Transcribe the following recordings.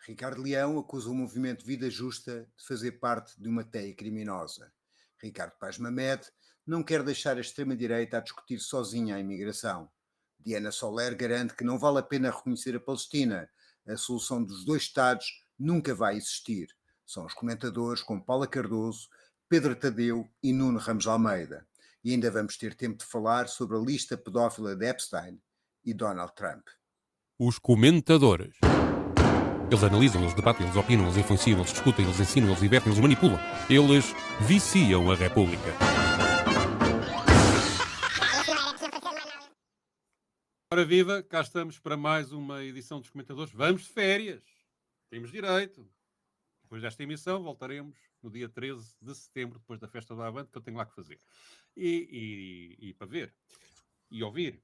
Ricardo Leão acusa o movimento Vida Justa de fazer parte de uma teia criminosa. Ricardo Paz Mamed não quer deixar a extrema-direita a discutir sozinha a imigração. Diana Soler garante que não vale a pena reconhecer a Palestina. A solução dos dois Estados nunca vai existir. São os comentadores como Paula Cardoso, Pedro Tadeu e Nuno Ramos de Almeida. E ainda vamos ter tempo de falar sobre a lista pedófila de Epstein e Donald Trump. Os comentadores. Eles analisam, eles debatem, eles opinam, eles influenciam, eles discutem, eles ensinam, eles divertem, eles manipulam. Eles viciam a República. Ora viva, cá estamos para mais uma edição dos comentadores. Vamos de férias. Temos direito. Depois desta emissão voltaremos no dia 13 de setembro, depois da festa do Avante, que eu tenho lá que fazer. E para ver. E ouvir.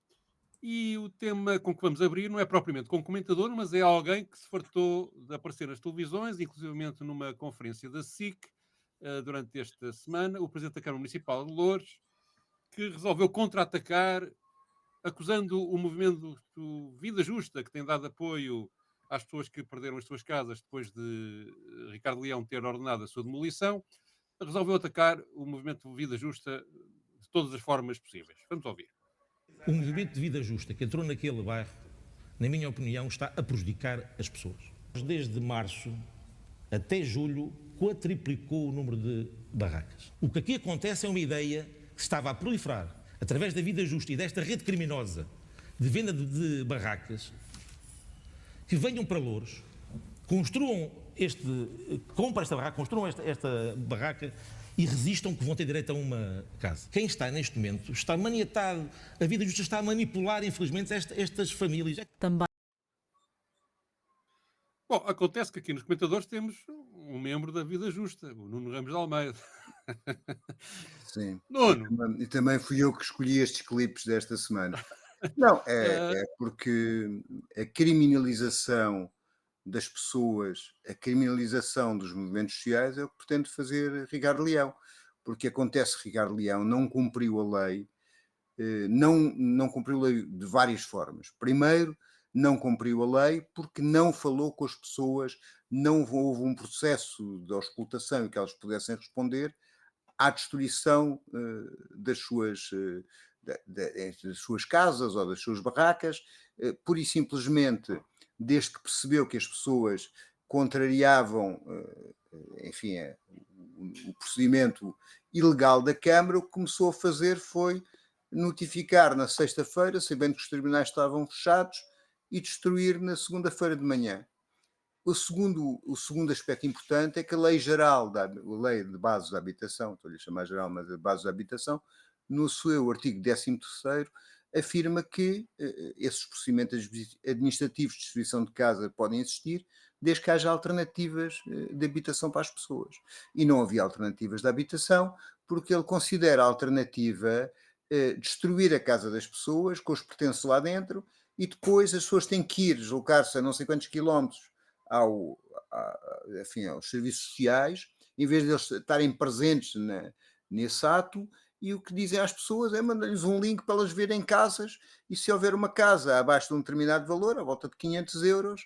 E o tema com que vamos abrir não é propriamente com um comentador, mas é alguém que se fartou de aparecer nas televisões, inclusivamente numa conferência da SIC, durante esta semana, o Presidente da Câmara Municipal de Loures, que resolveu contra-atacar, acusando o movimento Vida Justa, que tem dado apoio às pessoas que perderam as suas casas depois de Ricardo Leão ter ordenado a sua demolição, resolveu atacar o movimento Vida Justa de todas as formas possíveis. Vamos ouvir. O movimento de vida justa que entrou naquele bairro, na minha opinião, está a prejudicar as pessoas. Desde março até julho, quadriplicou o número de barracas. O que aqui acontece é uma ideia que estava a proliferar através da vida justa e desta rede criminosa de venda de barracas, que venham para Louros, comprem esta barraca, construam esta barraca e resistam que vão ter direito a uma casa. Quem está neste momento está maniatado, a vida justa está a manipular, infelizmente, estas famílias. Também. Bom, acontece que aqui nos comentadores temos um membro da Vida Justa, o Nuno Ramos de Almeida. Sim. Nuno! E também fui eu que escolhi estes clipes desta semana. Não, eh, é porque a criminalização das pessoas, a criminalização dos movimentos sociais é o que pretende fazer Ricardo Leão. Porque acontece que Ricardo Leão não cumpriu a lei, não cumpriu a lei de várias formas. Primeiro, não cumpriu a lei porque não falou com as pessoas, não houve um processo de auscultação em que elas pudessem responder à destruição das suas casas ou das suas barracas, pura e simplesmente, desde que percebeu que as pessoas contrariavam, enfim, o procedimento ilegal da Câmara, o que começou a fazer foi notificar na sexta-feira, sabendo que os tribunais estavam fechados, e destruir na segunda-feira de manhã. O segundo aspecto importante é que a Lei Geral, a Lei de Bases da Habitação, estou-lhe a chamar geral, mas a Bases da Habitação, no seu artigo 13º, afirma que esses procedimentos administrativos de distribuição de casa podem existir, desde que haja alternativas de habitação para as pessoas. E não havia alternativas de habitação, porque ele considera a alternativa destruir a casa das pessoas, com os pertences lá dentro, e depois as pessoas têm que ir deslocar-se a não sei quantos quilómetros enfim, aos serviços sociais, em vez de eles estarem presentes nesse ato, e o que dizem às pessoas é mandar-lhes um link para elas verem casas, e se houver uma casa abaixo de um determinado valor, à volta de 500 euros,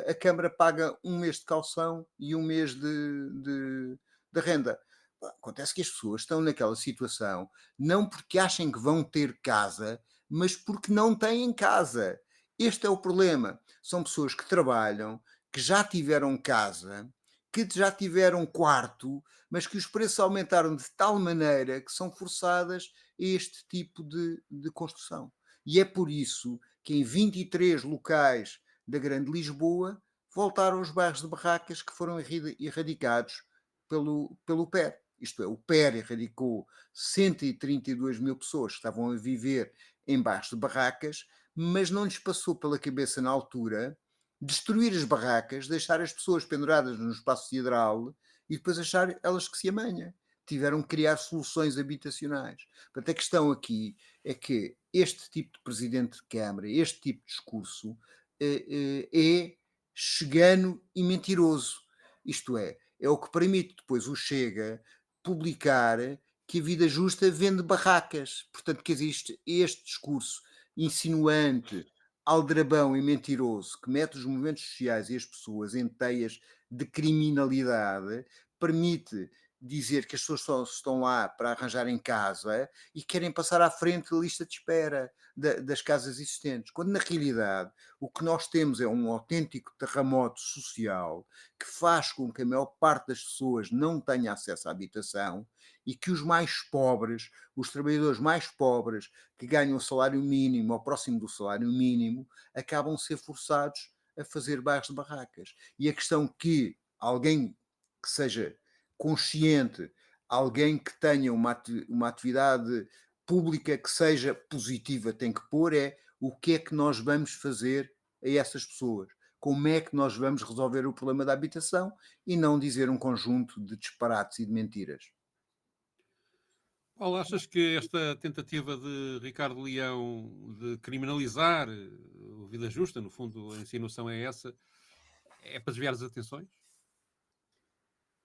a Câmara paga um mês de caução e um mês de renda. Acontece que as pessoas estão naquela situação não porque achem que vão ter casa, mas porque não têm casa. Este é o problema. São pessoas que trabalham, que já tiveram casa, que já tiveram quarto, mas que os preços aumentaram de tal maneira que são forçadas a este tipo de construção. E é por isso que em 23 locais da Grande Lisboa voltaram os bairros de barracas que foram erradicados pelo PER. Isto é, o PER erradicou 132 mil pessoas que estavam a viver em bairros de barracas, mas não lhes passou pela cabeça na altura destruir as barracas, deixar as pessoas penduradas no espaço sideral e depois achar elas que se amanhã. Tiveram que criar soluções habitacionais. Portanto, a questão aqui é que este tipo de presidente de Câmara, este tipo de discurso, é chegano e mentiroso. Isto é o que permite depois o Chega publicar que a Vida Justa vende barracas. Portanto, que existe este discurso insinuante, aldrabão e mentiroso que mete os movimentos sociais e as pessoas em teias de criminalidade, permite dizer que as pessoas só estão lá para arranjar em casa e querem passar à frente da lista de espera das casas existentes, quando na realidade o que nós temos é um autêntico terremoto social que faz com que a maior parte das pessoas não tenha acesso à habitação e que os mais pobres, os trabalhadores mais pobres, que ganham o salário mínimo ou próximo do salário mínimo, acabam a ser forçados a fazer bairros de barracas. E a questão que alguém que seja consciente, alguém que tenha uma atividade pública que seja positiva tem que pôr é o que é que nós vamos fazer a essas pessoas. Como é que nós vamos resolver o problema da habitação e não dizer um conjunto de disparates e de mentiras. Paulo, achas que esta tentativa de Ricardo Leão de criminalizar o Vida Justa, no fundo a insinuação é essa, é para desviar as atenções?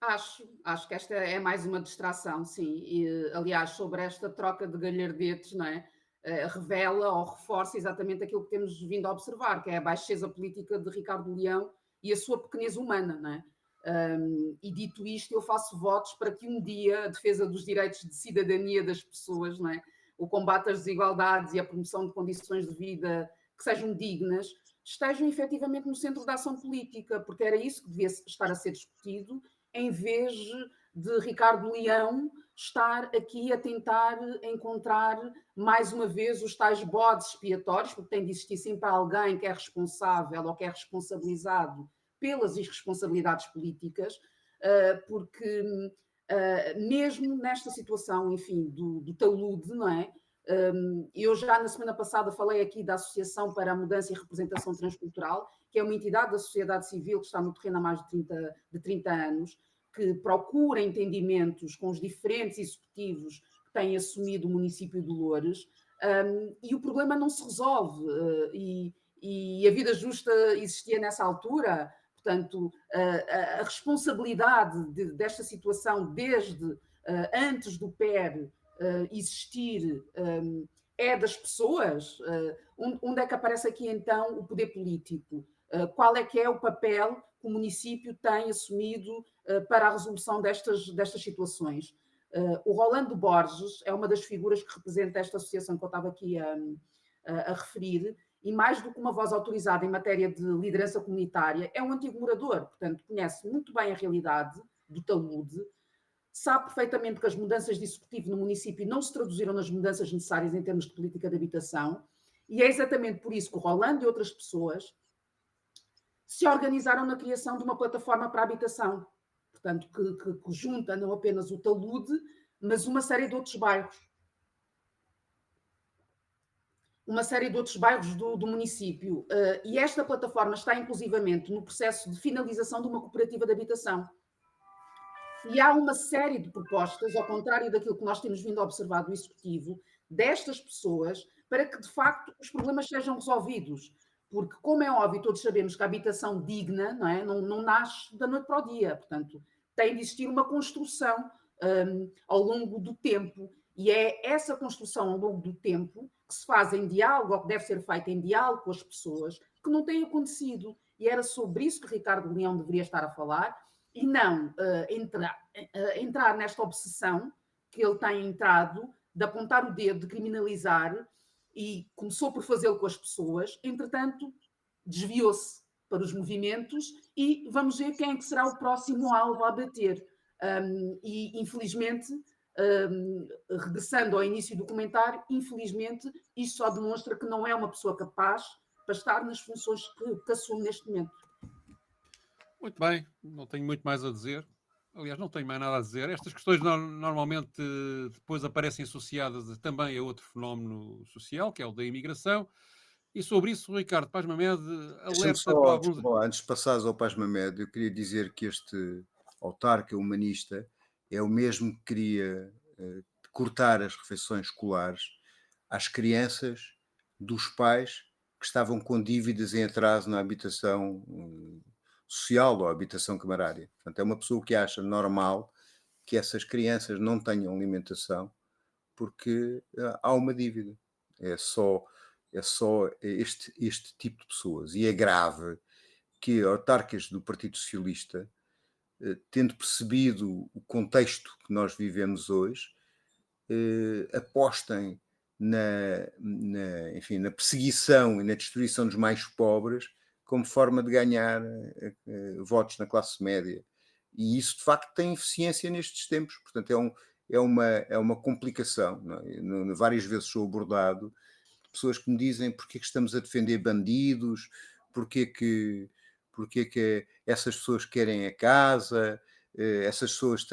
Acho que esta é mais uma distração, sim. E, aliás, sobre esta troca de galhardetes, não é? Revela ou reforça exatamente aquilo que temos vindo a observar, que é a baixeza política de Ricardo Leão e a sua pequenez humana, não é? E dito isto, eu faço votos para que um dia a defesa dos direitos de cidadania das pessoas, não é? O combate às desigualdades e a promoção de condições de vida que sejam dignas, estejam efetivamente no centro da ação política, porque era isso que devia estar a ser discutido em vez de Ricardo Leão estar aqui a tentar encontrar mais uma vez os tais bodes expiatórios, porque tem de existir sempre alguém que é responsável ou que é responsabilizado pelas irresponsabilidades políticas, porque mesmo nesta situação, enfim, do talude, não é? Eu já na semana passada falei aqui da Associação para a Mudança e Representação Transcultural, que é uma entidade da sociedade civil que está no terreno há mais de 30 anos, que procura entendimentos com os diferentes executivos que têm assumido o município de Loures, e o problema não se resolve. E a vida justa existia nessa altura, portanto, a responsabilidade desta situação desde antes do PER existir é das pessoas. Onde é que aparece aqui então o poder político? Qual é que é o papel que o município tem assumido para a resolução destas situações? O Rolando Borges é uma das figuras que representa esta associação que eu estava aqui a referir, e mais do que uma voz autorizada em matéria de liderança comunitária, é um antigo morador, portanto conhece muito bem a realidade do talude, sabe perfeitamente que as mudanças de executivo no município não se traduziram nas mudanças necessárias em termos de política de habitação, e é exatamente por isso que o Rolando e outras pessoas se organizaram na criação de uma plataforma para a habitação, portanto, que junta não apenas o talude, mas uma série de outros bairros. Uma série de outros bairros do município. E esta plataforma está inclusivamente no processo de finalização de uma cooperativa de habitação. E há uma série de propostas, ao contrário daquilo que nós temos vindo a observar do Executivo, destas pessoas, para que, de facto, os problemas sejam resolvidos. Porque, como é óbvio, todos sabemos que a habitação digna não, é? Não nasce da noite para o dia. Portanto, tem de existir uma construção ao longo do tempo. E é essa construção ao longo do tempo que se faz em diálogo, ou que deve ser feita em diálogo com as pessoas, que não tem acontecido. E era sobre isso que Ricardo Leão deveria estar a falar, e não entrar nesta obsessão que ele tem entrado de apontar o dedo, de criminalizar, e começou por fazê-lo com as pessoas, entretanto desviou-se para os movimentos e vamos ver quem é que será o próximo alvo a bater. E infelizmente, regressando ao início do comentário, infelizmente isto só demonstra que não é uma pessoa capaz para estar nas funções que assume neste momento. Muito bem, não tenho muito mais a dizer. Aliás, não tenho mais nada a dizer. Estas questões normalmente depois aparecem associadas também a outro fenómeno social, que é o da imigração. E sobre isso, o Ricardo Paz Mamed Deixa-me alerta para só, alguns. desculpa lá, antes de passares ao Paz Mamed, eu queria dizer que este autarca humanista é o mesmo que queria cortar as refeições escolares às crianças dos pais que estavam com dívidas em atraso na habitação social ou habitação camarária. Portanto, é uma pessoa que acha normal que essas crianças não tenham alimentação porque há uma dívida. É só é só este tipo de pessoas. E é grave que autarcas do Partido Socialista, tendo percebido o contexto que nós vivemos hoje, apostem enfim, na perseguição e na destruição dos mais pobres como forma de ganhar votos na classe média. E isso, de facto, tem eficiência nestes tempos. Portanto, é uma complicação. Não é? Várias vezes sou abordado de pessoas que me dizem porque é que estamos a defender bandidos, porque é que essas pessoas querem a casa, essas pessoas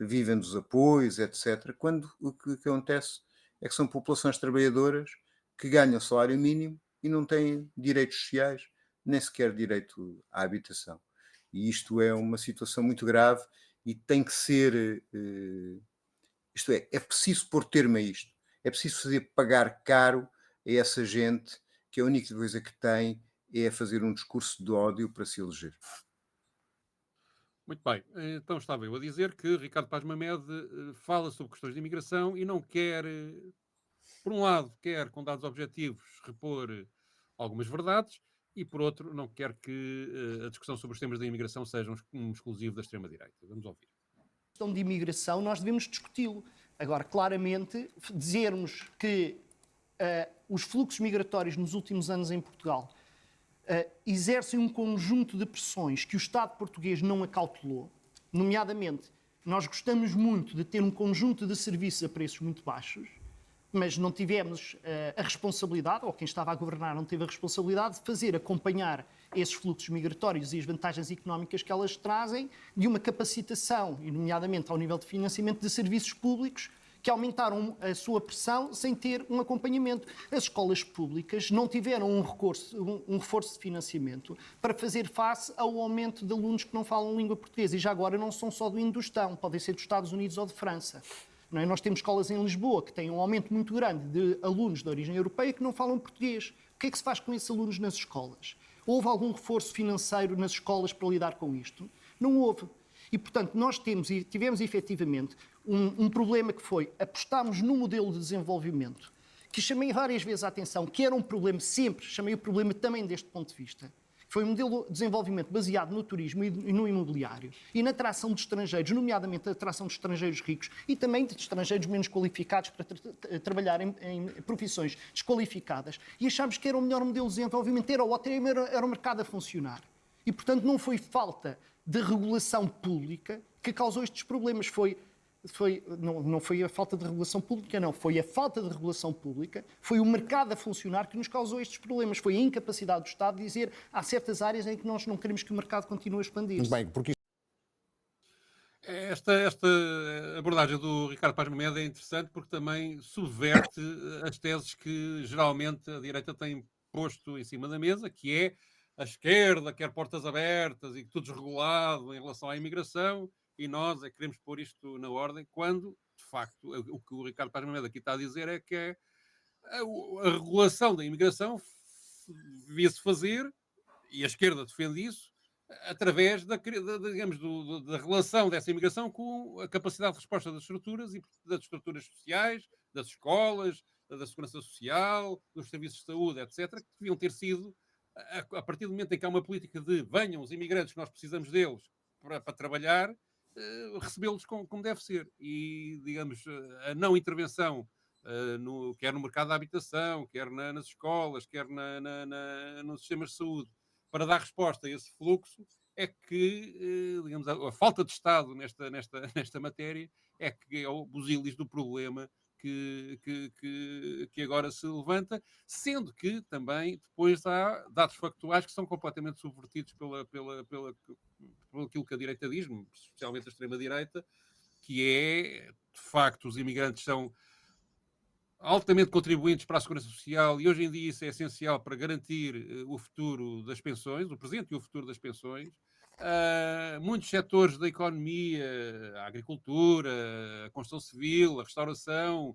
vivem dos apoios, etc. Quando o que acontece é que são populações trabalhadoras que ganham salário mínimo e não têm direitos sociais, nem sequer direito à habitação. E isto é uma situação muito grave e tem que ser, isto é preciso pôr termo a isto. É preciso fazer pagar caro a essa gente que a única coisa que tem é fazer um discurso de ódio para se eleger. Muito bem, então estava eu a dizer que Ricardo Paz Mamed fala sobre questões de imigração e não quer, por um lado, quer com dados objetivos repor algumas verdades e, por outro, não quer que a discussão sobre os temas da imigração seja um exclusivo da extrema-direita. Vamos ouvir. A questão de imigração nós devemos discuti-lo. Agora, claramente, dizermos que os fluxos migratórios nos últimos anos em Portugal exercem um conjunto de pressões que o Estado português não acautelou, nomeadamente, nós gostamos muito de ter um conjunto de serviços a preços muito baixos, mas não tivemos a responsabilidade, ou quem estava a governar não teve a responsabilidade de fazer acompanhar esses fluxos migratórios e as vantagens económicas que elas trazem de uma capacitação, e nomeadamente ao nível de financiamento de serviços públicos, que aumentaram a sua pressão sem ter um acompanhamento. As escolas públicas não tiveram um reforço de financiamento para fazer face ao aumento de alunos que não falam língua portuguesa. E já agora não são só do Indostão, podem ser dos Estados Unidos ou de França. Não é? Nós temos escolas em Lisboa que têm um aumento muito grande de alunos de origem europeia que não falam português. O que é que se faz com esses alunos nas escolas? Houve algum reforço financeiro nas escolas para lidar com isto? Não houve. E, portanto, nós tivemos efetivamente um problema que foi apostarmos no modelo de desenvolvimento, que chamei várias vezes a atenção, que era um problema sempre, chamei o problema também deste ponto de vista. Foi um modelo de desenvolvimento baseado no turismo e no imobiliário e na atração de estrangeiros, nomeadamente a atração de estrangeiros ricos e também de estrangeiros menos qualificados para trabalhar em profissões desqualificadas. E achámos que era o melhor modelo de desenvolvimento, era o ótimo, era o mercado a funcionar. E, portanto, não foi falta de regulação pública que causou estes problemas. Não foi a falta de regulação pública, não. Foi a falta de regulação pública, foi o mercado a funcionar que nos causou estes problemas. Foi a incapacidade do Estado de dizer há certas áreas em que nós não queremos que o mercado continue a expandir-se. Bem, porque Esta abordagem do Ricardo Paz Mamed é interessante porque também subverte as teses que geralmente a direita tem posto em cima da mesa, que é a esquerda quer portas abertas e tudo desregulado em relação à imigração e nós é que queremos pôr isto na ordem, quando, de facto, o que o Ricardo Paz Mamed aqui está a dizer é que a regulação da imigração devia-se fazer, e a esquerda defende isso, através digamos, da relação dessa imigração com a capacidade de resposta das estruturas, e das estruturas sociais, das escolas, da segurança social, dos serviços de saúde, etc., que deviam ter sido, a partir do momento em que há uma política de venham os imigrantes, que nós precisamos deles para trabalhar, recebê-los como deve ser. E, digamos, a não intervenção, quer no mercado da habitação, quer nas escolas, quer nos sistemas de saúde, para dar resposta a esse fluxo, é que, digamos, a falta de Estado nesta matéria é que é o busilis do problema que agora se levanta, sendo que também depois há dados factuais que são completamente subvertidos pelo aquilo que a direita diz, especialmente a extrema-direita, que é, de facto, os imigrantes são altamente contribuintes para a segurança social e hoje em dia isso é essencial para garantir o futuro das pensões, o presente e o futuro das pensões. Muitos setores da economia, a agricultura, a construção civil, a restauração,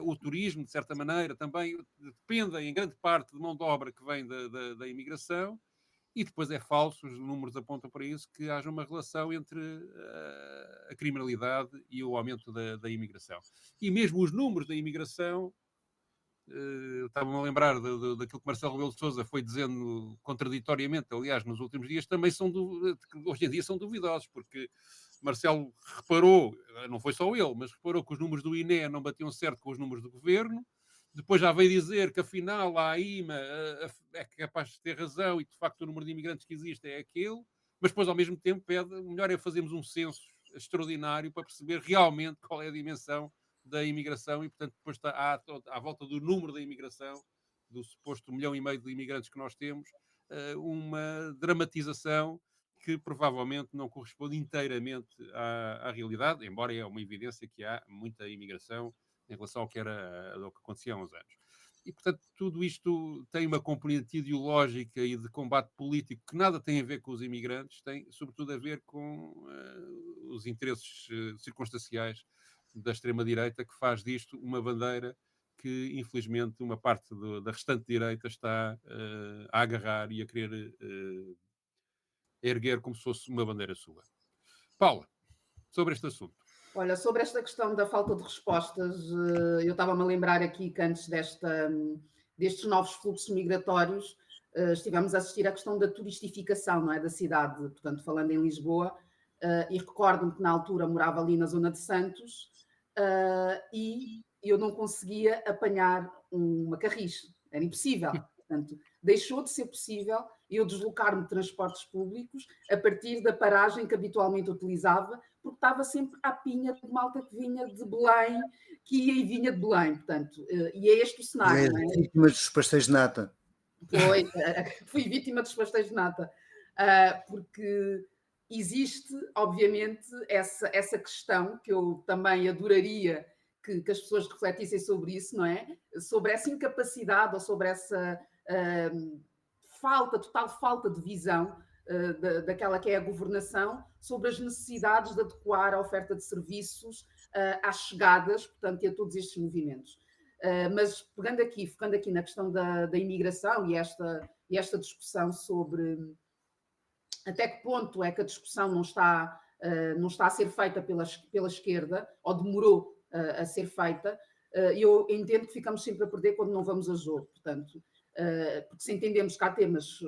o turismo, de certa maneira, também dependem em grande parte de mão de obra que vem da imigração. E depois é falso, os números apontam para isso, que haja uma relação entre a criminalidade e o aumento da imigração. E mesmo os números da imigração estava-me a lembrar daquilo que Marcelo Rebelo de Sousa foi dizendo contraditoriamente, aliás, nos últimos dias, também hoje em dia são duvidosos, porque Marcelo reparou, não foi só ele, mas reparou que os números do INE não batiam certo com os números do governo. Depois já veio dizer que afinal a AIMA é capaz de ter razão e de facto o número de imigrantes que existe é aquele, mas depois ao mesmo tempo pede, o melhor é fazermos um censo extraordinário para perceber realmente qual é a dimensão da imigração e portanto depois está à volta do número da imigração, do suposto 1,5 milhão de imigrantes que nós temos, uma dramatização que provavelmente não corresponde inteiramente à realidade, embora é uma evidência que há muita imigração em relação ao que acontecia há uns anos. E, portanto, tudo isto tem uma componente ideológica e de combate político que nada tem a ver com os imigrantes, tem sobretudo a ver com os interesses circunstanciais da extrema-direita, que faz disto uma bandeira que, infelizmente, uma parte da restante direita está a agarrar e a querer erguer como se fosse uma bandeira sua. Paula, sobre este assunto. Olha, sobre esta questão da falta de respostas, eu estava-me a lembrar aqui que antes destes novos fluxos migratórios, estivemos a assistir à questão da turistificação, não é, da cidade, portanto, falando em Lisboa, e recordo-me que na altura morava ali na zona de Santos, e eu não conseguia apanhar uma carris, era impossível. Portanto, deixou de ser possível eu deslocar-me de transportes públicos a partir da paragem que habitualmente utilizava, porque estava sempre à pinha de malta que vinha de Belém, que ia e vinha de Belém, portanto, e é este o cenário, não é? Vítimas dos pastéis de nata. Foi, fui vítima dos pastéis de nata, porque existe, obviamente, essa questão que eu também adoraria que as pessoas refletissem sobre isso, não é? Sobre essa incapacidade ou sobre essa total falta de visão daquela que é a governação, sobre as necessidades de adequar a oferta de serviços às chegadas, portanto, e a todos estes movimentos. Mas focando aqui na questão da imigração e esta discussão sobre até que ponto é que a discussão não está a ser feita pela esquerda, ou demorou a ser feita, eu entendo que ficamos sempre a perder quando não vamos a jogo, portanto, porque se entendemos que há temas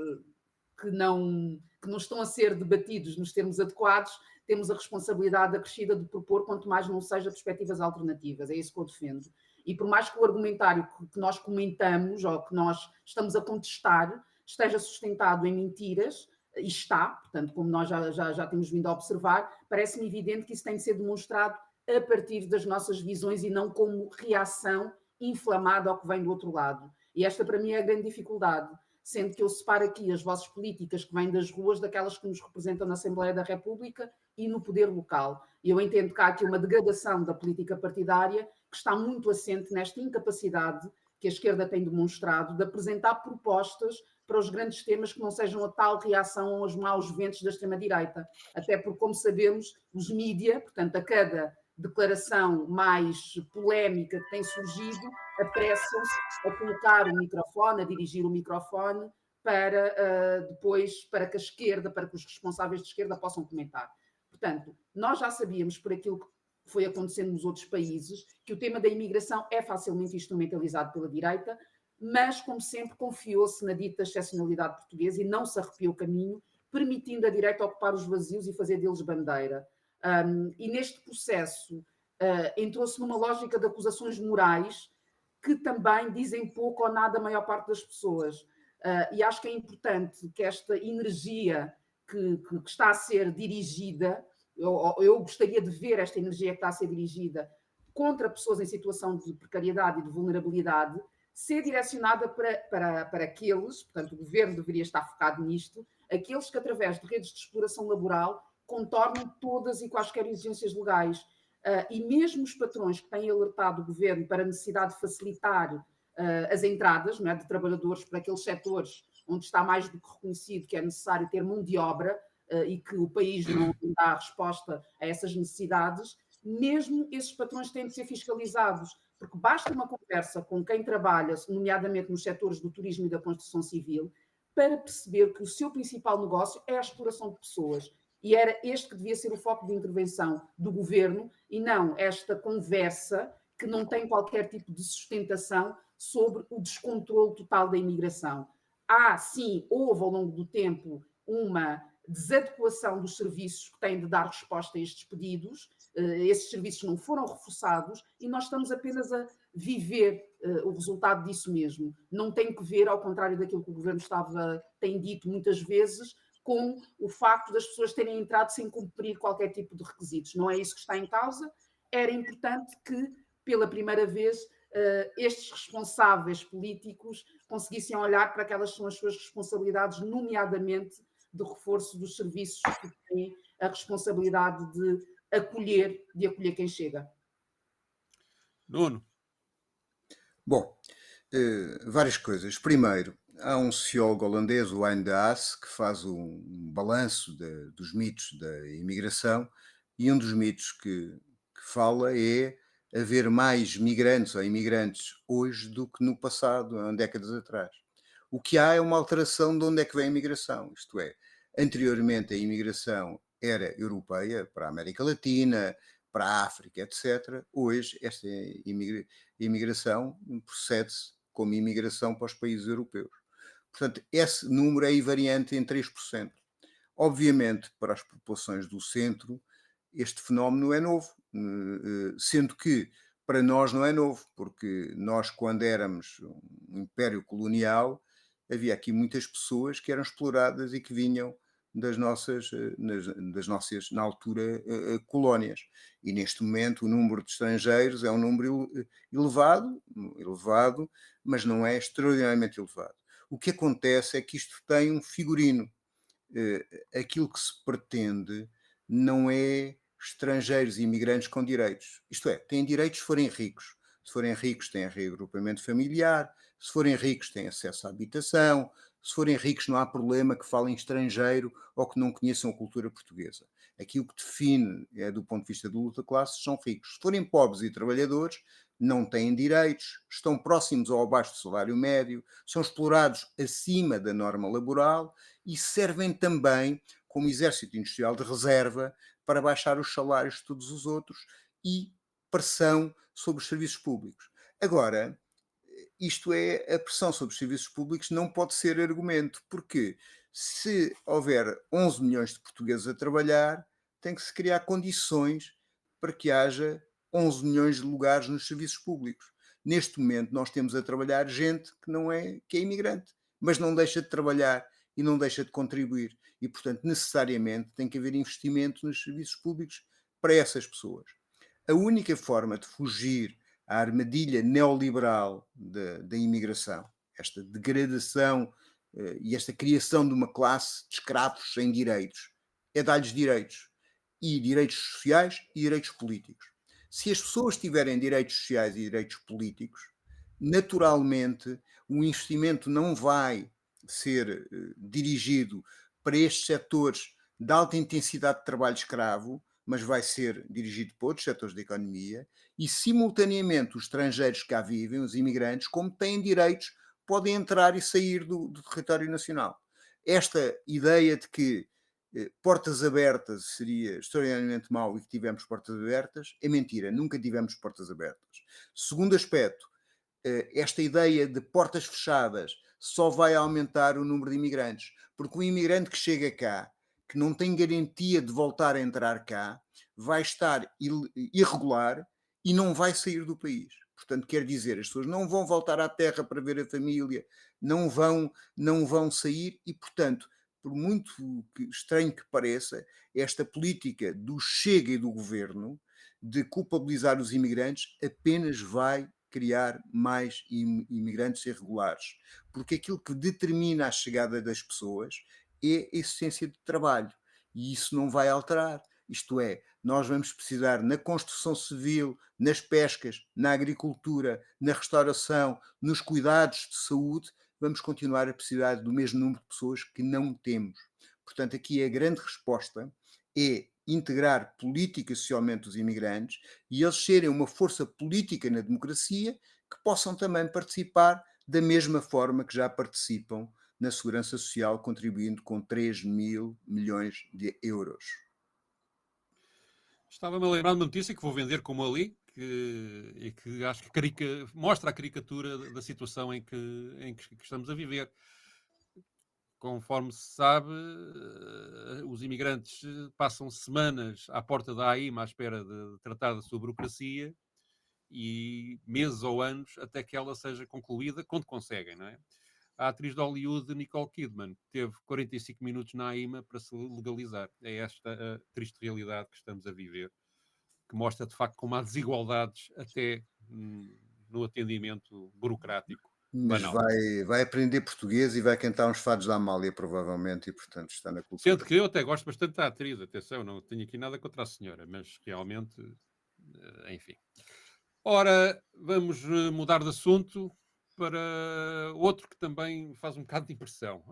que não estão a ser debatidos nos termos adequados, temos a responsabilidade acrescida de propor, quanto mais não seja perspectivas alternativas, é isso que eu defendo. E por mais que o argumentário que nós comentamos, ou que nós estamos a contestar, esteja sustentado em mentiras, e está, portanto, como nós já temos vindo a observar, parece-me evidente que isso tem de ser demonstrado a partir das nossas visões e não como reação inflamada ao que vem do outro lado. E esta, para mim, é a grande dificuldade, sendo que eu separo aqui as vozes políticas que vêm das ruas daquelas que nos representam na Assembleia da República e no poder local. E eu entendo que há aqui uma degradação da política partidária que está muito assente nesta incapacidade que a esquerda tem demonstrado de apresentar propostas para os grandes temas que não sejam a tal reação aos maus ventos da extrema-direita. Até porque, como sabemos, os mídia, portanto, a cada declaração mais polémica que tem surgido, apressam-se a colocar o microfone, a dirigir o microfone para depois, para que a esquerda, para que os responsáveis de esquerda possam comentar. Portanto, nós já sabíamos, por aquilo que foi acontecendo nos outros países, que o tema da imigração é facilmente instrumentalizado pela direita, mas, como sempre, confiou-se na dita excepcionalidade portuguesa e não se arrepiou o caminho, permitindo a direita ocupar os vazios e fazer deles bandeira. E neste processo entrou-se numa lógica de acusações morais que também dizem pouco ou nada a maior parte das pessoas. E acho que é importante que esta energia que está a ser dirigida, eu gostaria de ver esta energia que está a ser dirigida contra pessoas em situação de precariedade e de vulnerabilidade, ser direcionada para aqueles, portanto, o governo deveria estar focado nisto, aqueles que, através de redes de exploração laboral, contornam todas e quaisquer exigências legais. E mesmo os patrões que têm alertado o governo para a necessidade de facilitar as entradas, não é, de trabalhadores para aqueles setores onde está mais do que reconhecido que é necessário ter mão de obra e que o país não dá resposta a essas necessidades, mesmo esses patrões têm de ser fiscalizados, porque basta uma conversa com quem trabalha, nomeadamente nos setores do turismo e da construção civil, para perceber que o seu principal negócio é a exploração de pessoas. E era este que devia ser o foco de intervenção do governo e não esta conversa que não tem qualquer tipo de sustentação sobre o descontrole total da imigração. Sim, houve ao longo do tempo uma desadequação dos serviços que têm de dar resposta a estes pedidos, esses serviços não foram reforçados e nós estamos apenas a viver o resultado disso mesmo. Não tem que ver, ao contrário daquilo que o Governo tem dito muitas vezes, com o facto das pessoas terem entrado sem cumprir qualquer tipo de requisitos. Não é isso que está em causa. Era importante que, pela primeira vez, estes responsáveis políticos conseguissem olhar para aquelas que são as suas responsabilidades, nomeadamente do reforço dos serviços que têm a responsabilidade de acolher quem chega. Nuno. Bom, várias coisas. Primeiro, há um sociólogo holandês, o Hein de Haas, que faz um balanço dos mitos da imigração, e um dos mitos que fala é haver mais migrantes ou imigrantes hoje do que no passado, há décadas atrás. O que há é uma alteração de onde é que vem a imigração, isto é, anteriormente a imigração era europeia, para a América Latina, para a África, etc. Hoje, esta imigração procede-se como imigração para os países europeus. Portanto, esse número é invariante em 3%. Obviamente, para as populações do centro, este fenómeno é novo, sendo que para nós não é novo, porque nós, quando éramos um império colonial, havia aqui muitas pessoas que eram exploradas e que vinham das nossas, na altura, colónias. E neste momento o número de estrangeiros é um número elevado, mas não é extraordinariamente elevado. O que acontece é que isto tem um figurino. Aquilo que se pretende não é estrangeiros e imigrantes com direitos. Isto é, têm direitos se forem ricos. Se forem ricos, têm reagrupamento familiar. Se forem ricos, têm acesso à habitação. Se forem ricos, não há problema que falem estrangeiro ou que não conheçam a cultura portuguesa. Aqui o que define, do ponto de vista da luta de classes, são ricos. Se forem pobres e trabalhadores, não têm direitos, estão próximos ou abaixo do salário médio, são explorados acima da norma laboral e servem também como exército industrial de reserva para baixar os salários de todos os outros e pressão sobre os serviços públicos. Agora, isto é, a pressão sobre os serviços públicos não pode ser argumento, porque se houver 11 milhões de portugueses a trabalhar, tem que se criar condições para que haja 11 milhões de lugares nos serviços públicos. Neste momento nós temos a trabalhar gente que é imigrante, mas não deixa de trabalhar e não deixa de contribuir. E, portanto, necessariamente tem que haver investimento nos serviços públicos para essas pessoas. A única forma de fugir à armadilha neoliberal da imigração, esta degradação e esta criação de uma classe de escravos sem direitos, é dar-lhes direitos. E direitos sociais e direitos políticos. Se as pessoas tiverem direitos sociais e direitos políticos, naturalmente o investimento não vai ser dirigido para estes setores de alta intensidade de trabalho escravo, mas vai ser dirigido para outros setores da economia e, simultaneamente, os estrangeiros que cá vivem, os imigrantes, como têm direitos, podem entrar e sair do território nacional. Esta ideia de que portas abertas seria extraordinariamente mau e que tivemos portas abertas é mentira, nunca tivemos portas abertas. Segundo aspecto, esta ideia de portas fechadas só vai aumentar o número de imigrantes, porque o imigrante que chega cá, que não tem garantia de voltar a entrar cá, vai estar irregular e não vai sair do país. Portanto, quer dizer, as pessoas não vão voltar à terra para ver a família, não vão sair e, portanto, por muito estranho que pareça, esta política do Chega e do Governo de culpabilizar os imigrantes apenas vai criar mais imigrantes irregulares. Porque aquilo que determina a chegada das pessoas é a essência de trabalho. E isso não vai alterar. Isto é, nós vamos precisar na construção civil, nas pescas, na agricultura, na restauração, nos cuidados de saúde, vamos continuar a precisar do mesmo número de pessoas que não temos. Portanto, aqui a grande resposta é integrar política socialmente os imigrantes e eles serem uma força política na democracia que possam também participar da mesma forma que já participam na segurança social, contribuindo com 3 mil milhões de euros. Estava-me a lembrar de uma notícia que vou vender como ali, que acho que mostra a caricatura da situação em que estamos a viver. Conforme se sabe, os imigrantes passam semanas à porta da AIMA à espera de tratar da sua burocracia e meses ou anos até que ela seja concluída, quando conseguem, não é? A atriz de Hollywood, Nicole Kidman, teve 45 minutos na AIMA para se legalizar. É esta a triste realidade que estamos a viver, que mostra de facto como há desigualdades até no atendimento burocrático. Mas Banal. vai aprender português e vai cantar uns fados da Amália, provavelmente, e portanto está na cultura. Sendo que eu até gosto bastante da atriz, atenção, não tenho aqui nada contra a senhora, mas realmente, enfim. Ora, vamos mudar de assunto para outro que também faz um bocado de impressão.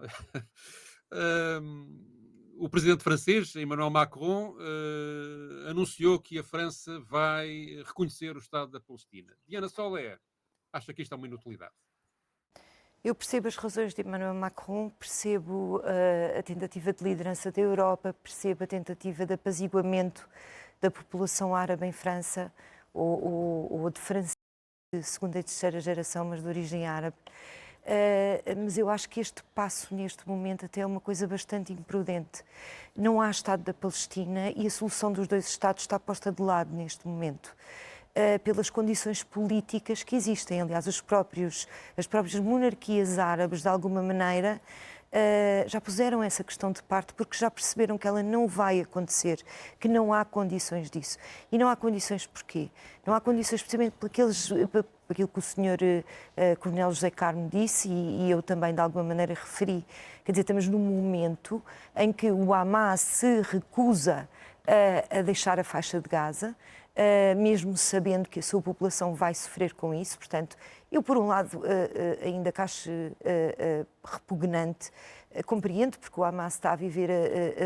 O presidente francês, Emmanuel Macron, anunciou que a França vai reconhecer o Estado da Palestina. Diana Soler acha que isto é uma inutilidade. Eu percebo as razões de Emmanuel Macron, percebo a tentativa de liderança da Europa, percebo a tentativa de apaziguamento da população árabe em França, ou de franceses de segunda e terceira geração, mas de origem árabe. Mas eu acho que este passo, neste momento, até é uma coisa bastante imprudente. Não há Estado da Palestina e a solução dos dois Estados está posta de lado neste momento. Pelas condições políticas que existem. Aliás, as próprias monarquias árabes, de alguma maneira, já puseram essa questão de parte porque já perceberam que ela não vai acontecer, que não há condições disso. E não há condições porquê? Não há condições precisamente por aquilo que o senhor Coronel José Carmo disse e eu também, de alguma maneira, referi. Quer dizer, estamos num momento em que o Hamas se recusa a deixar a faixa de Gaza, mesmo sabendo que a sua população vai sofrer com isso. Portanto, eu, por um lado, ainda que acho repugnante, compreendo, porque o Hamas está a viver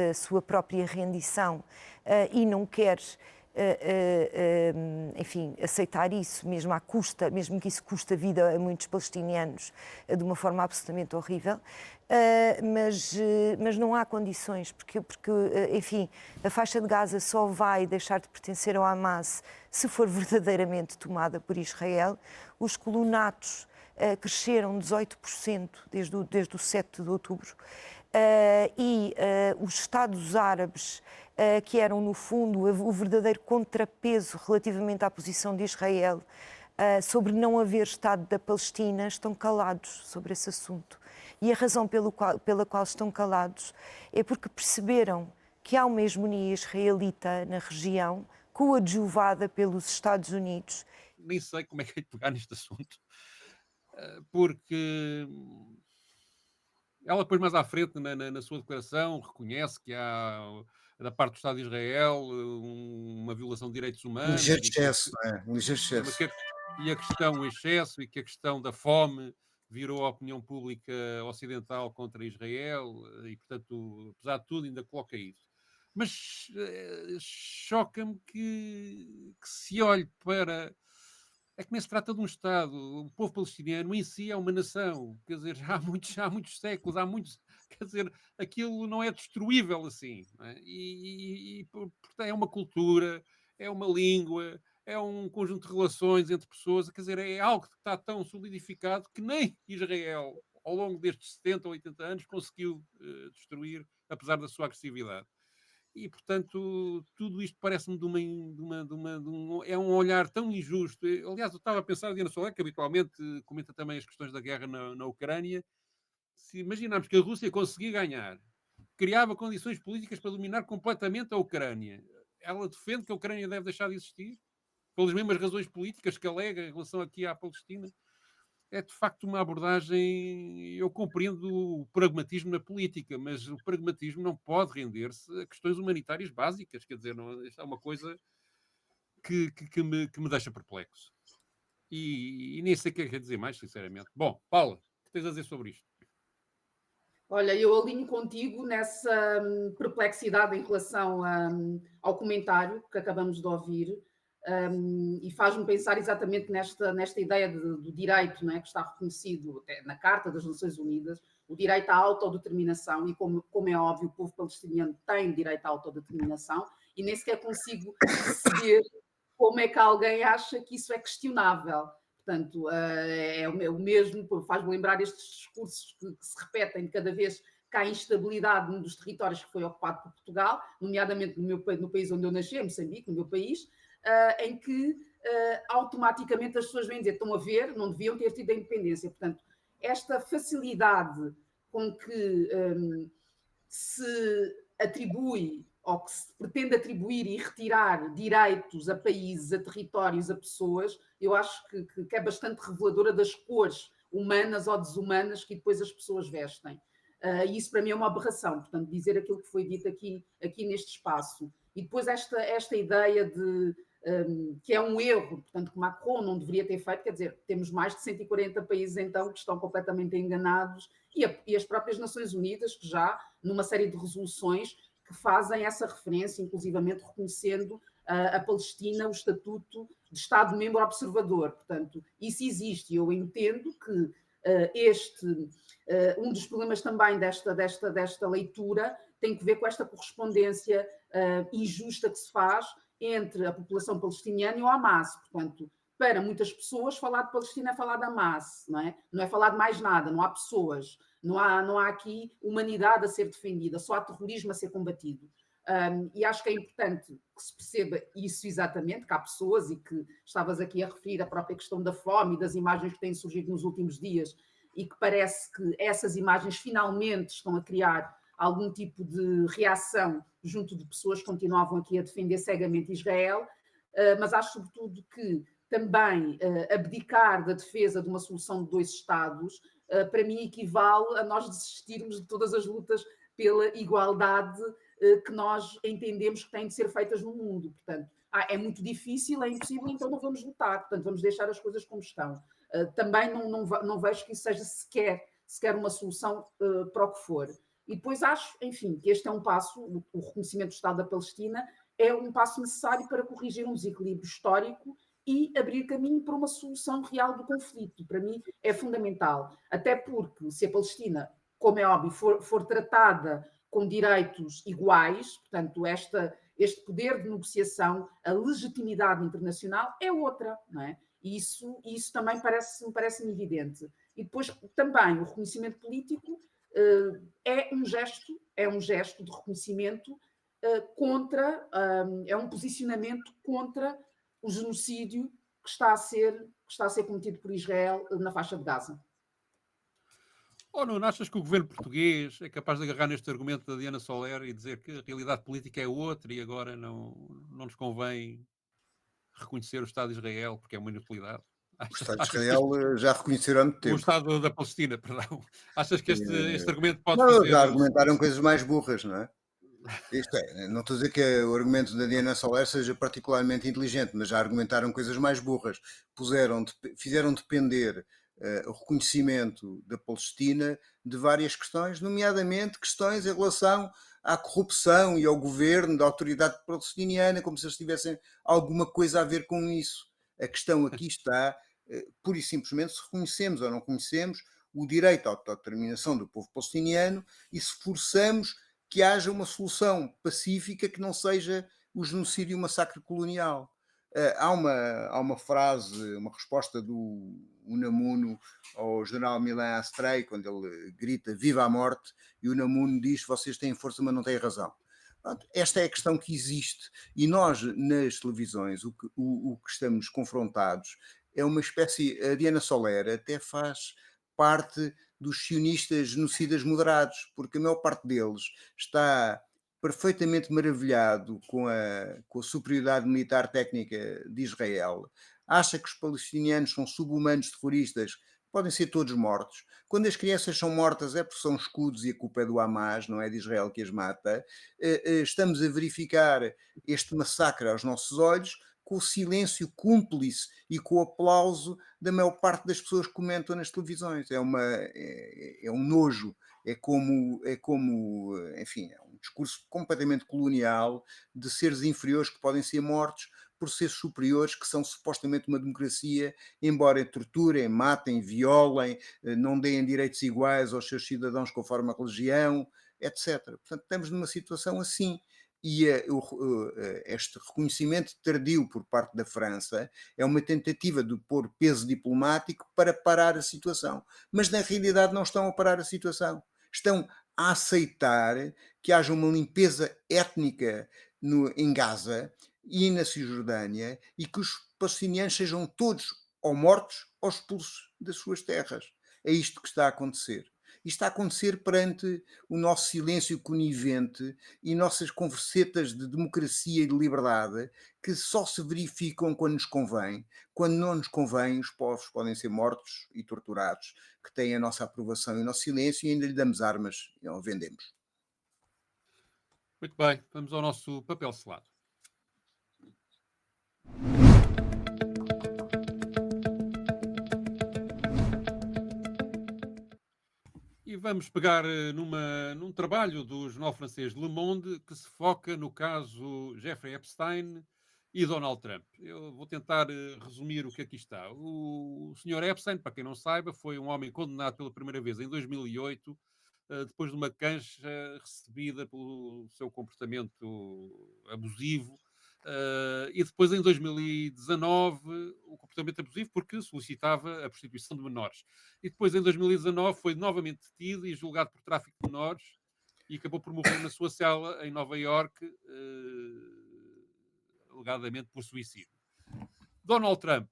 a sua própria rendição e não quer, enfim, aceitar isso, mesmo à custa, mesmo que isso custe a vida a muitos palestinianos de uma forma absolutamente horrível. Mas não há condições, porque, enfim, a faixa de Gaza só vai deixar de pertencer ao Hamas se for verdadeiramente tomada por Israel. Os colonatos cresceram 18% desde o 7 de outubro e os Estados Árabes, que eram, no fundo, o verdadeiro contrapeso relativamente à posição de Israel sobre não haver Estado da Palestina, estão calados sobre esse assunto. E a razão pela qual estão calados é porque perceberam que há uma hegemonia israelita na região, coadjuvada pelos Estados Unidos. Nem sei como é que é de pegar neste assunto, porque ela depois mais à frente, na sua declaração, reconhece que há, da parte do Estado de Israel, uma violação de direitos Um humanos. ligeiro excesso, não é? Um ligeiro excesso. E a questão, o excesso, e que a questão da fome virou a opinião pública ocidental contra Israel, e portanto, apesar de tudo, ainda coloca isso. Mas choca-me que se olhe para... É que nem se trata de um Estado. O povo palestiniano em si é uma nação. Quer dizer, já há muitos séculos, quer dizer, aquilo não é destruível assim. Não é? Portanto, é uma cultura, é uma língua, é um conjunto de relações entre pessoas. Quer dizer, é algo que está tão solidificado que nem Israel, ao longo destes 70 ou 80 anos, conseguiu destruir, apesar da sua agressividade. E, portanto, tudo isto parece-me é um olhar tão injusto. Aliás, eu estava a pensar, a Diana Soler, que habitualmente comenta também as questões da guerra na Ucrânia. Se imaginarmos que a Rússia conseguia ganhar, criava condições políticas para dominar completamente a Ucrânia, ela defende que a Ucrânia deve deixar de existir, pelas mesmas razões políticas que alega em relação aqui à Palestina. É de facto uma abordagem. Eu compreendo o pragmatismo na política, mas o pragmatismo não pode render-se a questões humanitárias básicas. Quer dizer, não, isto é uma coisa que me deixa perplexo. E nem sei o que é que quer dizer mais, sinceramente. Bom, Paula, o que tens a dizer sobre isto? Olha, eu alinho contigo nessa perplexidade em relação ao comentário que acabamos de ouvir. E faz-me pensar exatamente nesta ideia do direito, não é, que está reconhecido até na Carta das Nações Unidas, o direito à autodeterminação, e como é óbvio, o povo palestiniano tem direito à autodeterminação, e nem sequer consigo perceber como é que alguém acha que isso é questionável? Portanto, é o mesmo, faz-me lembrar estes discursos que se repetem de cada vez que há instabilidade num dos territórios que foi ocupado por Portugal, nomeadamente no país onde eu nasci, Moçambique, no meu país, em que automaticamente as pessoas vêm dizer, estão a ver, não deviam ter tido a independência. Portanto, esta facilidade com que se atribui ou que se pretende atribuir e retirar direitos a países, a territórios, a pessoas, eu acho que é bastante reveladora das cores humanas ou desumanas que depois as pessoas vestem. E isso para mim é uma aberração, portanto, dizer aquilo que foi dito aqui neste espaço. E depois esta ideia de que é um erro, portanto, que Macron não deveria ter feito, quer dizer, temos mais de 140 países então que estão completamente enganados e as próprias Nações Unidas que já, numa série de resoluções, que fazem essa referência, inclusivamente reconhecendo a Palestina o estatuto de Estado-membro observador. Portanto, isso existe e eu entendo que um dos problemas também desta leitura tem que ver com esta correspondência injusta que se faz entre a população palestiniana e o Hamas. Portanto, para muitas pessoas, falar de Palestina é falar de Hamas, não é? Não é falar de mais nada, não há pessoas, não há aqui humanidade a ser defendida, só há terrorismo a ser combatido. E acho que é importante que se perceba isso exatamente, que há pessoas, e que estavas aqui a referir a própria questão da fome e das imagens que têm surgido nos últimos dias, e que parece que essas imagens finalmente estão a criar algum tipo de reação junto de pessoas que continuavam aqui a defender cegamente Israel, mas acho sobretudo que também abdicar da defesa de uma solução de 2 Estados, para mim equivale a nós desistirmos de todas as lutas pela igualdade que nós entendemos que têm de ser feitas no mundo. Portanto, é muito difícil, é impossível, então não vamos lutar, portanto vamos deixar as coisas como estão. Também não vejo que isso seja sequer uma solução para o que for. E depois acho, enfim, que este é um passo, o reconhecimento do Estado da Palestina é um passo necessário para corrigir um desequilíbrio histórico e abrir caminho para uma solução real do conflito. Para mim é fundamental, até porque se a Palestina, como é óbvio, for tratada com direitos iguais, portanto, este poder de negociação, a legitimidade internacional é outra, não é? E isso também parece-me evidente. E depois também o reconhecimento político é um gesto de reconhecimento é um posicionamento contra o genocídio que está a ser cometido por Israel na faixa de Gaza. Oh, não achas que o governo português é capaz de agarrar neste argumento da Diana Soler e dizer que a realidade política é outra e agora não nos convém reconhecer o Estado de Israel porque é uma inutilidade? O Estado de Achas que Israel já reconheceram há muito o tempo. Estado da Palestina, perdão. Achas que este argumento pode Não, fazer... já argumentaram coisas mais burras, não é? Isto é, não estou a dizer que o argumento da Diana Soler seja particularmente inteligente, mas já argumentaram coisas mais burras. Fizeram depender o reconhecimento da Palestina de várias questões, nomeadamente questões em relação à corrupção e ao governo da autoridade palestiniana, como se eles tivessem alguma coisa a ver com isso. A questão aqui está, pura e simplesmente, se reconhecemos ou não reconhecemos o direito à autodeterminação do povo palestiniano e se forçamos que haja uma solução pacífica que não seja o genocídio e o massacre colonial. Há uma frase, uma resposta do Unamuno ao general Milan Astrei, quando ele grita viva a morte, e o Unamuno diz vocês têm força mas não têm razão. Esta é a questão que existe e nós nas televisões o que estamos confrontados é uma espécie, a Diana Soler até faz parte dos sionistas genocidas moderados, porque a maior parte deles está perfeitamente maravilhado com a superioridade militar técnica de Israel, acha que os palestinianos são sub-humanos terroristas, podem ser todos mortos. Quando as crianças são mortas é porque são escudos e a culpa é do Hamas, não é de Israel que as mata. Estamos a verificar este massacre aos nossos olhos com o silêncio cúmplice e com o aplauso da maior parte das pessoas que comentam nas televisões. É um nojo, é como, enfim, é um discurso completamente colonial de seres inferiores que podem ser mortos por seres superiores que são supostamente uma democracia, embora torturem, matem, violem, não deem direitos iguais aos seus cidadãos conforme a religião, etc. Portanto, estamos numa situação assim. e este reconhecimento tardio por parte da França é uma tentativa de pôr peso diplomático para parar a situação. Mas na realidade não estão a parar a situação. Estão a aceitar que haja uma limpeza étnica em Gaza e na Cisjordânia e que os palestinianos sejam todos ou mortos ou expulsos das suas terras. É isto que está a acontecer. E está a acontecer perante o nosso silêncio conivente e nossas conversetas de democracia e de liberdade que só se verificam quando nos convém. Quando não nos convém, os povos podem ser mortos e torturados, que têm a nossa aprovação e o nosso silêncio, e ainda lhe damos armas e não vendemos. Muito bem, vamos ao nosso papel selado. E vamos pegar num trabalho do jornal francês Le Monde que se foca no caso Jeffrey Epstein e Donald Trump. Eu vou tentar resumir o que aqui está. O Sr. Epstein, para quem não saiba, foi um homem condenado pela primeira vez em 2008, depois de uma cancha recebida pelo seu comportamento abusivo. E depois, em 2019, o comportamento abusivo porque solicitava a prostituição de menores. E depois, em 2019, foi novamente detido e julgado por tráfico de menores e acabou por morrer na sua cela em Nova Iorque, alegadamente por suicídio. Donald Trump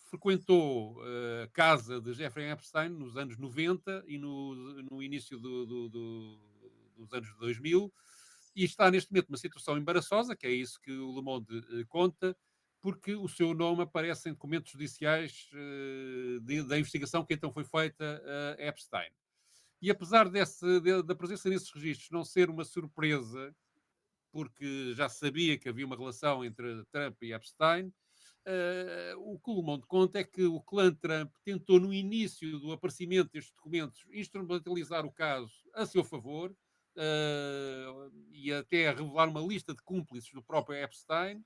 frequentou a casa de Jeffrey Epstein nos anos 90 e no início dos anos 2000, e está neste momento numa situação embaraçosa, que é isso que o Le Monde conta, porque o seu nome aparece em documentos judiciais da investigação que então foi feita a Epstein. E apesar da presença nesses registros não ser uma surpresa, porque já sabia que havia uma relação entre Trump e Epstein, o que o Le Monde conta é que o clã Trump tentou, no início do aparecimento destes documentos, instrumentalizar o caso a seu favor, e até a revelar uma lista de cúmplices do próprio Epstein,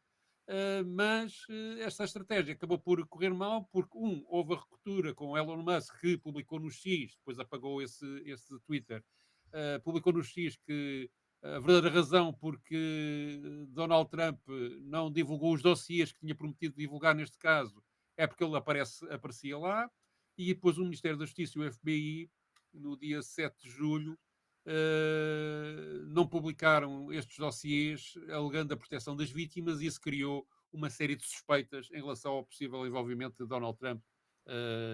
mas esta estratégia acabou por correr mal porque, houve a ruptura com Elon Musk, que publicou no X, depois apagou esse Twitter, publicou no X que a verdadeira razão porque Donald Trump não divulgou os dossiês que tinha prometido divulgar neste caso é porque ele aparecia lá, e depois o Ministério da Justiça e o FBI, no dia 7 de julho, não publicaram estes dossiês alegando a proteção das vítimas, e isso criou uma série de suspeitas em relação ao possível envolvimento de Donald Trump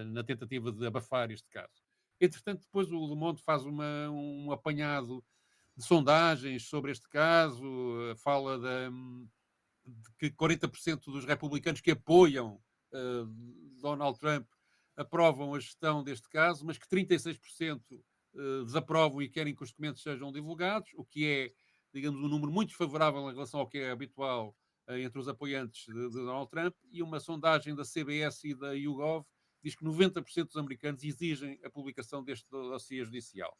na tentativa de abafar este caso. Entretanto, depois o Le Monde faz um apanhado de sondagens sobre este caso, fala de que 40% dos republicanos que apoiam Donald Trump aprovam a gestão deste caso, mas que 36% desaprovam e querem que os documentos sejam divulgados, o que é, digamos, um número muito favorável em relação ao que é habitual entre os apoiantes de Donald Trump. E uma sondagem da CBS e da YouGov diz que 90% dos americanos exigem a publicação deste dossiê judicial.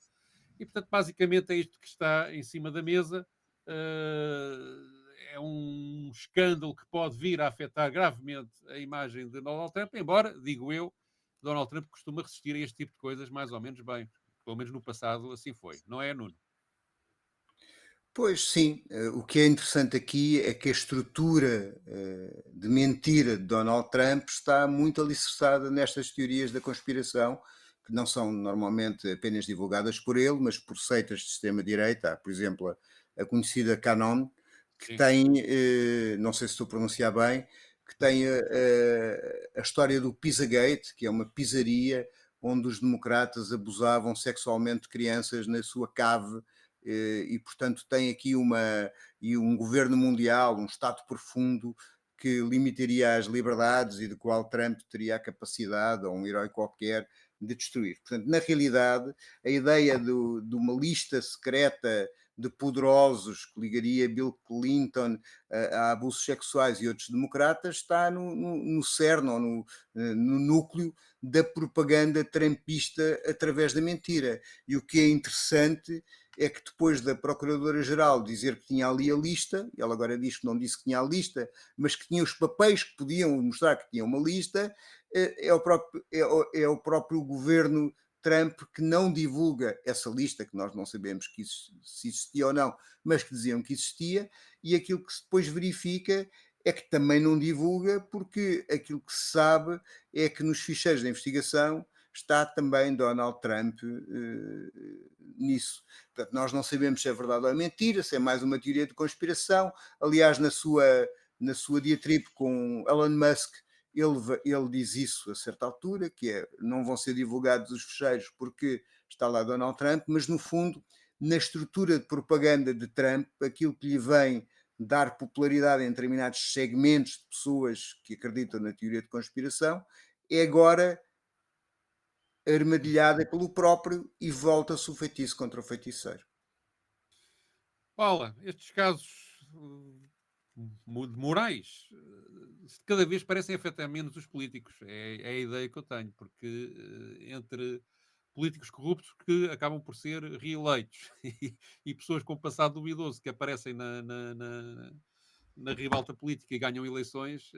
E, portanto, basicamente é isto que está em cima da mesa. É um escândalo que pode vir a afetar gravemente a imagem de Donald Trump, embora, digo eu, Donald Trump costuma resistir a este tipo de coisas mais ou menos bem. Pelo menos no passado assim foi. Não é, Nuno? Pois sim, o que é interessante aqui é que a estrutura de mentira de Donald Trump está muito alicerçada nestas teorias da conspiração, que não são normalmente apenas divulgadas por ele, mas por seitas de extrema-direita. Há, por exemplo, a conhecida Canon, que Sim. tem, não sei se estou a pronunciar bem, que tem a história do Pizzagate, que é uma pizzaria onde os democratas abusavam sexualmente de crianças na sua cave, e portanto tem aqui um governo mundial, um Estado profundo que limitaria as liberdades e do qual Trump teria a capacidade, ou um herói qualquer, de destruir. Portanto, na realidade, a ideia de uma lista secreta de poderosos que ligaria Bill Clinton a abusos sexuais e outros democratas está no cerne ou no núcleo da propaganda trumpista através da mentira. E o que é interessante é que depois da Procuradora-Geral dizer que tinha ali a lista, ela agora diz que não disse que tinha a lista, mas que tinha os papéis que podiam mostrar que tinha uma lista, é o próprio governo Trump, que não divulga essa lista, que nós não sabemos se existia ou não, mas que diziam que existia, e aquilo que se depois verifica é que também não divulga, porque aquilo que se sabe é que nos ficheiros de investigação está também Donald Trump nisso. Portanto, nós não sabemos se é verdade ou é mentira, se é mais uma teoria de conspiração. Aliás, na sua diatribe com Elon Musk, ele diz isso a certa altura, que é, não vão ser divulgados os ficheiros porque está lá Donald Trump, mas no fundo, na estrutura de propaganda de Trump, aquilo que lhe vem dar popularidade em determinados segmentos de pessoas que acreditam na teoria de conspiração, é agora armadilhada pelo próprio e volta-se o feitiço contra o feiticeiro. Paula, estes casos morais cada vez parecem afetar menos os políticos. É a ideia que eu tenho, porque entre políticos corruptos que acabam por ser reeleitos e pessoas com passado duvidoso que aparecem na ribalta política e ganham eleições,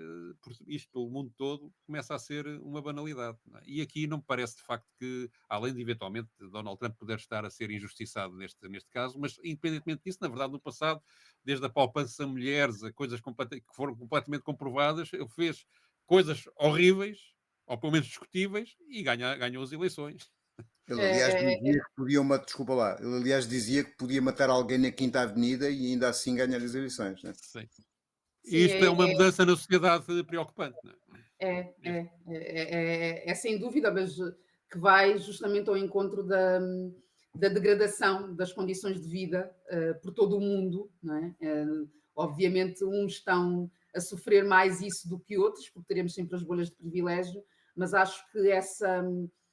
isto pelo mundo todo, começa a ser uma banalidade. Não é? E aqui não me parece, de facto, que, além de eventualmente Donald Trump poder estar a ser injustiçado neste caso, mas independentemente disso, na verdade, no passado, desde a poupança a mulheres a coisas que foram completamente comprovadas, ele fez coisas horríveis, ou pelo menos discutíveis, e ganhou as eleições. Ele, aliás, dizia que desculpa lá, ele, aliás, dizia que podia matar alguém na Quinta Avenida e ainda assim ganhar as eleições, não é? Sim. Sim, Isto é uma mudança na sociedade preocupante, não é? É sem dúvida, mas que vai justamente ao encontro da degradação das condições de vida por todo o mundo, não é? Obviamente, uns estão a sofrer mais isso do que outros, porque teremos sempre as bolhas de privilégio, mas acho que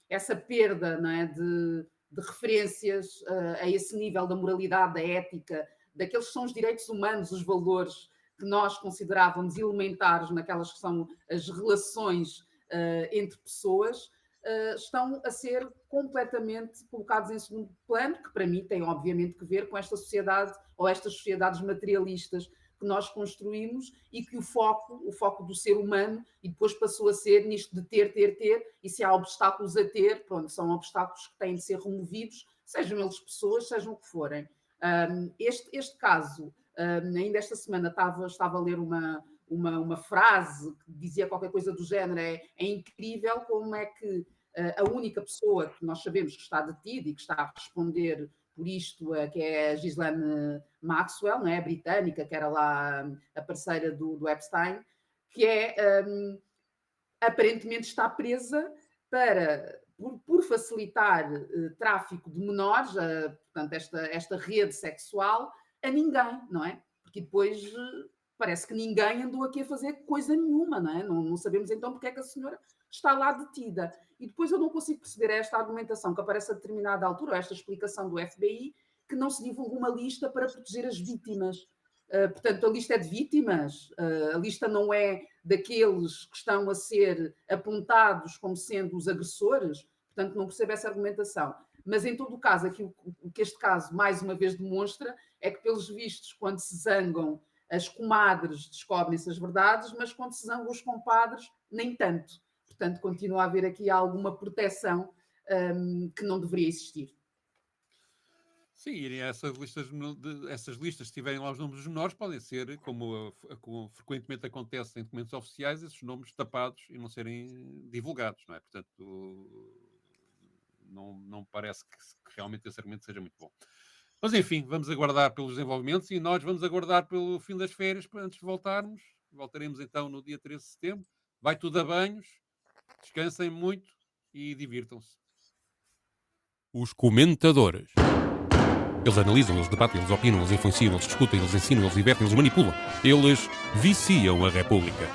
essa perda, não é, de referências a esse nível da moralidade, da ética, daqueles que são os direitos humanos, os valores que nós considerávamos elementares naquelas que são as relações entre pessoas, estão a ser completamente colocados em segundo plano, que para mim tem obviamente que ver com esta sociedade ou estas sociedades materialistas que nós construímos e que o foco do ser humano, e depois passou a ser nisto de ter, e se há obstáculos a ter, pronto, são obstáculos que têm de ser removidos, sejam eles pessoas, sejam o que forem. Este caso, ainda esta semana estava a ler uma frase que dizia qualquer coisa do género, é incrível como é que a única pessoa que nós sabemos que está detida e que está a responder por isto, que é a Ghislaine Maxwell, não é? A britânica, que era lá a parceira do Epstein, que aparentemente está presa por facilitar tráfico de menores, portanto, esta rede sexual, a ninguém, não é? Porque depois parece que ninguém andou aqui a fazer coisa nenhuma, não é? Não sabemos então porque é que a senhora está lá detida. E depois eu não consigo perceber esta argumentação que aparece a determinada altura, ou esta explicação do FBI, que não se divulga uma lista para proteger as vítimas. Portanto, a lista é de vítimas, a lista não é daqueles que estão a ser apontados como sendo os agressores, portanto, não percebo essa argumentação. Mas, em todo o caso, o que este caso, mais uma vez, demonstra é que, pelos vistos, quando se zangam as comadres, descobrem-se as verdades, mas quando se zangam os compadres, nem tanto. Portanto, continua a haver aqui alguma proteção que não deveria existir. Sim, e essas listas, se tiverem lá os nomes menores, podem ser, como frequentemente acontece em documentos oficiais, esses nomes tapados e não serem divulgados, não é? Portanto, não parece que realmente esse argumento seja muito bom. Mas, enfim, vamos aguardar pelos desenvolvimentos e nós vamos aguardar pelo fim das férias para antes de voltarmos. Voltaremos então no dia 13 de setembro. Vai tudo a banhos, descansem muito e divirtam-se. Os comentadores. Eles analisam, eles debatem, eles opinam, eles influenciam, eles discutem, eles ensinam, eles divertem, eles manipulam. Eles viciam a República.